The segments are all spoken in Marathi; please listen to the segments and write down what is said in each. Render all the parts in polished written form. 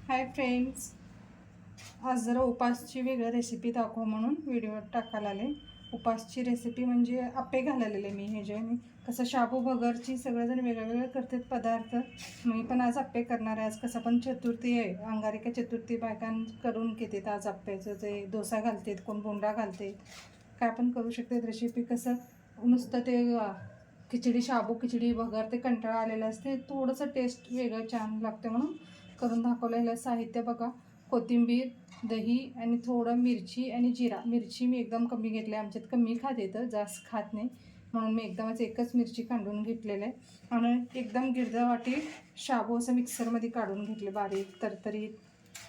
हाय फ्रेंड्स, आज जरा उपासची वेगळी रेसिपी दाखव म्हणून व्हिडिओ टाकायला आले. उपासची रेसिपी म्हणजे आप्पे घालालेले मी हे जे कसं शाबू भगरची सगळेजण वेगळे करतात पदार्थ. मी पण आज आप्पे करणार आहे. आज कसं पण चतुर्थी आहे, अंगारिका चतुर्थी बायकां करून घेतात आज आप्प्याचं. ते डोसा घालतात, कोण बोंडा घालते, काय पण करू शकतात रेसिपी. कसं नुसतं ते खिचडी शाबू खिचडी भगर ते कंटाळा आलेलं असते, थोडंसं टेस्ट वेगळं छान लागते म्हणून करून दाखवलेलं. साहित्य बघा, कोथिंबीर, दही आणि थोडं मिरची आणि जिरा. मिरची मी एकदम कमी घेतली, आमच्यात कमी खाते तर जास्त खात नाही म्हणून मी एकदमच एकच मिरची काढून घेतलेलं आहे. आणि एकदम गिरजा वाटी शाबू असं मिक्सरमध्ये काढून घेतले बारीक तरतरीत.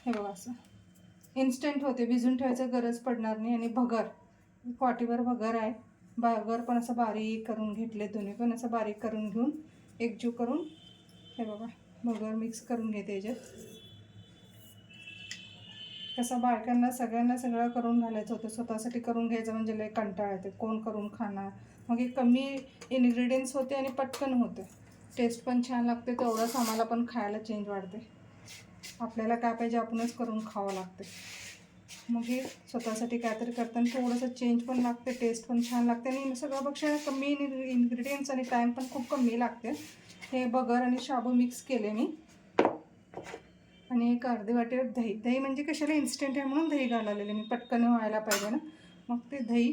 हे बघा असं इन्स्टंट होते, भिजून ठेवायचं गरज पडणार नाही. आणि भगर वाटीभर भगर आहे. भगर पण असं बारीक करून घेतले, दोन्ही पण असं बारीक करून घेऊन एकजीव करून हे बघा भगर मिक्स करून घेते याच्यात. कसं बायकांना सगळ्यांना सगळं करून घालायचं होतं, स्वतःसाठी करून घ्यायचं म्हणजे लय कंटाळा येते, कोण करून खाणार. मग हे कमी इन्ग्रेडियंट्स होते आणि पटकन होते, टेस्ट पण छान लागते. तेवढंच आम्हाला पण खायला चेंज वाढते. आपल्याला काय पाहिजे आपणच करून खावं लागते. मग हे स्वतःसाठी काहीतरी करताना थोडंसं चेंज पण लागते, टेस्ट पण छान लागते. आणि सगळं बघा कमी इन्ग्रेडियंट्स आणि टाईम पण खूप कमी लागते. हे भगर आणि शाबू मिक्स केले मी. आणि एक अर्धी वाटी दही. दही म्हणजे कशाला इन्स्टंट आहे म्हणून दही घालालेले मी, पटकन व्हायला पाहिजे ना. मग ते दही,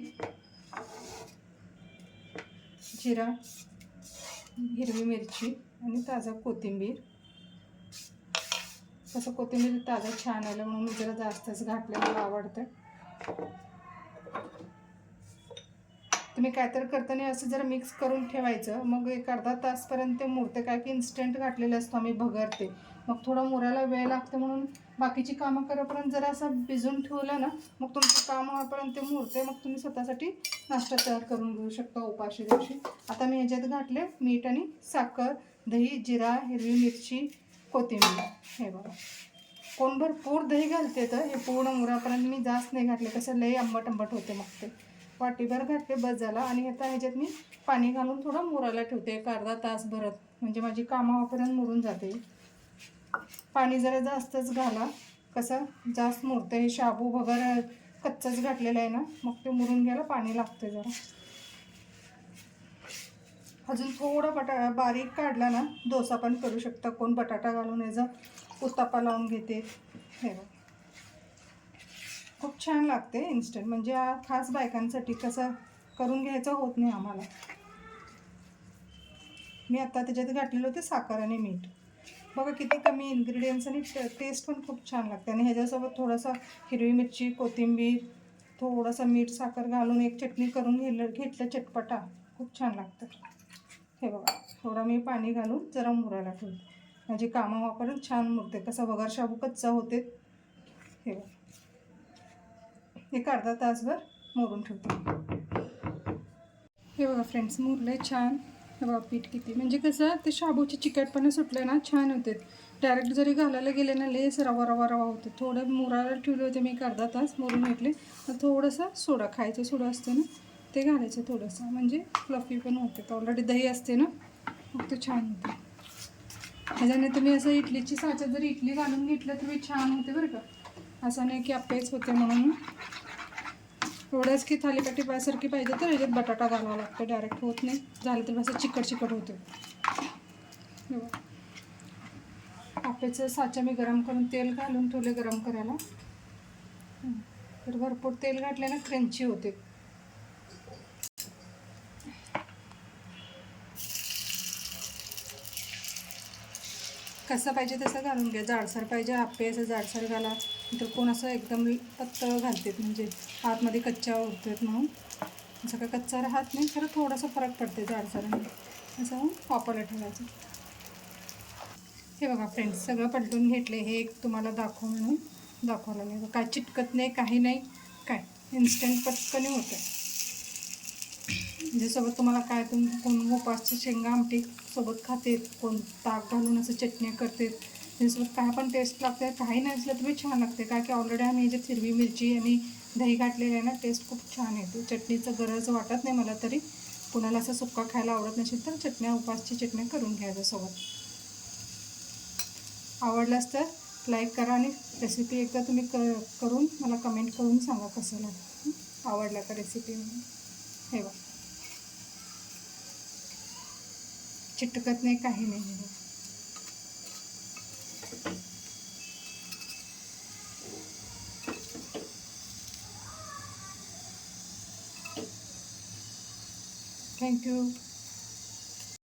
जिरा, हिरवी मिरची आणि ताजा कोथिंबीर. कसं कोथिंबीर ताजा छान आलं म्हणून मी जरा जास्तच घातलं, मला आवडतं. तुम्ही काहीतरी करताना असं जरा मिक्स करून ठेवायचं, मग एक अर्धा तासपर्यंत ते मुरते. काय की इन्स्टंट घातलेलं असतं आम्ही भगरते, मग थोडं मुरायला वेळ लागते म्हणून बाकीची कामं करेपर्यंत जरा असं भिजून ठेवलं ना, मग तुमचं काम होईपर्यंत ते मुरते. मग तुम्ही स्वतःसाठी नाश्ता तयार करून घेऊ शकता उपाशी दिवशी. आता मी ह्याच्यात घातले मीठ आणि साखर, दही, जिरा, हिरवी मिरची, कोथिंबीर. हे बघा, कोण भरपूर दही घालते तर हे पूर्ण मुरापर्यंत. मी जास्त नाही घातले, कसं लई आंबट आंबट होते. मग ते वाटीभर घातले बस झाला. आणि आता ह्याच्यात मी पाणी घालून थोडं मुरायला ठेवते एक अर्धा तास भरत, म्हणजे माझी कामावापर्यंत मुरून जाते. पाणी जरा जास्तच घाला, कसं जास्त मुरते. हे शाबू वगैरे कच्चंच घातलेलं आहे ना, मग ते मुरून घ्यायला पाणी लागते जरा. अजून थोडं बारीक काढला ना, डोसा पण करू शकता. कोण बटाटा घालून याचा उत्तप्पा लावून घेते. हे बघ, खूप छान लागते इन्स्टंट. म्हणजे खास बायकांसाठी कसं करून घ्यायचं होत नाही आम्हाला. मी आता त्याच्यात घातलेलं होते साखर आणि मीठ. बघा किती कमी इन्ग्रेडियंट्स आणि टेस्ट पण खूप छान लागते. आणि ह्याच्यासोबत थोडंसं हिरवी मिरची, कोथिंबीर, थोडंसं मीठ साखर घालून एक चटणी करून घेतलं चटपटा, खूप छान लागतं. हे बघा, थोडं मी पाणी घालून जरा मुरायला ठेवते, म्हणजे कामं वापरून छान मुरते. कसं वगैरे शाबू कच्चा होते. हे बघा, एक अर्धा तासभर मुरून ठेवते. हे बघा फ्रेंड्स, मुरले छान. हे बघा पीठ किती, म्हणजे कसं ते शाबूची चिकटपणा सुटले ना, छान होते. डायरेक्ट जरी घालायला गेले ना, लेस रवा रवा रवा होते. थोडं मुरायला ठेवले होते मी एक अर्धा तास, मुरून घेतले. तर थोडंसं सोडा, खायचं सोडा असते ना, ते घालायचं थोडंसं, म्हणजे फ्लफी पण होते. तर ऑलरेडी दही असते ना, मग ते छान होते. ह्याच्याने तुम्ही असं इडलीची साच्यात जरी इडली घालून घेतलं तरी छान होते बरं का. असं नाही की आप्पेच होते म्हणून. एवढंच की थालीपीठ पायासारखी पाहिजे तर ह्याच्यात बटाटा घालावा लागतो, डायरेक्ट होत नाही. झालं तर असं चिकट चिकट होते. आप्याचं साचा मी गरम करून तेल घालून ठेवले गरम करायला. तर भरपूर तेल घातल्यानं क्रंची होते. कसं पाहिजे तसं घालून घ्या. जाडसर पाहिजे आप्पे असं जाडसर घाला, तर कोण असं एकदम पातळ घालतात, म्हणजे आतमध्ये कच्च्या उरतात म्हणून. असं काय कच्चा राहत नाही, खरं थोडासा फरक पडते जाडसराने. असं वापरायला ठेवायचं. हे बघा फ्रेंड्स, सगळं पलटून घेतले. हे एक तुम्हाला दाखव म्हणून दाखवायला नाही. काय चिटकत नाही, काही नाही, काय इन्स्टंट पटकन होतं. त्याच्यासोबत तुम्हाला काय कोण उपासची शेंगा आमटी सोबत खाते, कोण ताक घालून असं चटण्या करते, त्याच्यासोबत काय पण टेस्ट लागते. काही नसलं तरी छान लागते, काय की ऑलरेडी आम्ही ह्याच्यात हिरवी मिरची आणि दही घातलेलं आहे ना, टेस्ट खूप छान येते. चटणीचं गरज वाटत नाही मला तरी. कोणाला असं सुक्का खायला आवडत नसेल तर उपासची चटण्या करून घ्यायच्या सोबत. आवडलंच तर लाईक करा आणि रेसिपी एकदा तुम्ही करून मला कमेंट करून सांगा कसं लागतं, आवडला का रेसिपी म्हणून. हे बघ, चिटकत नाही, काही नाही. थँक्यू.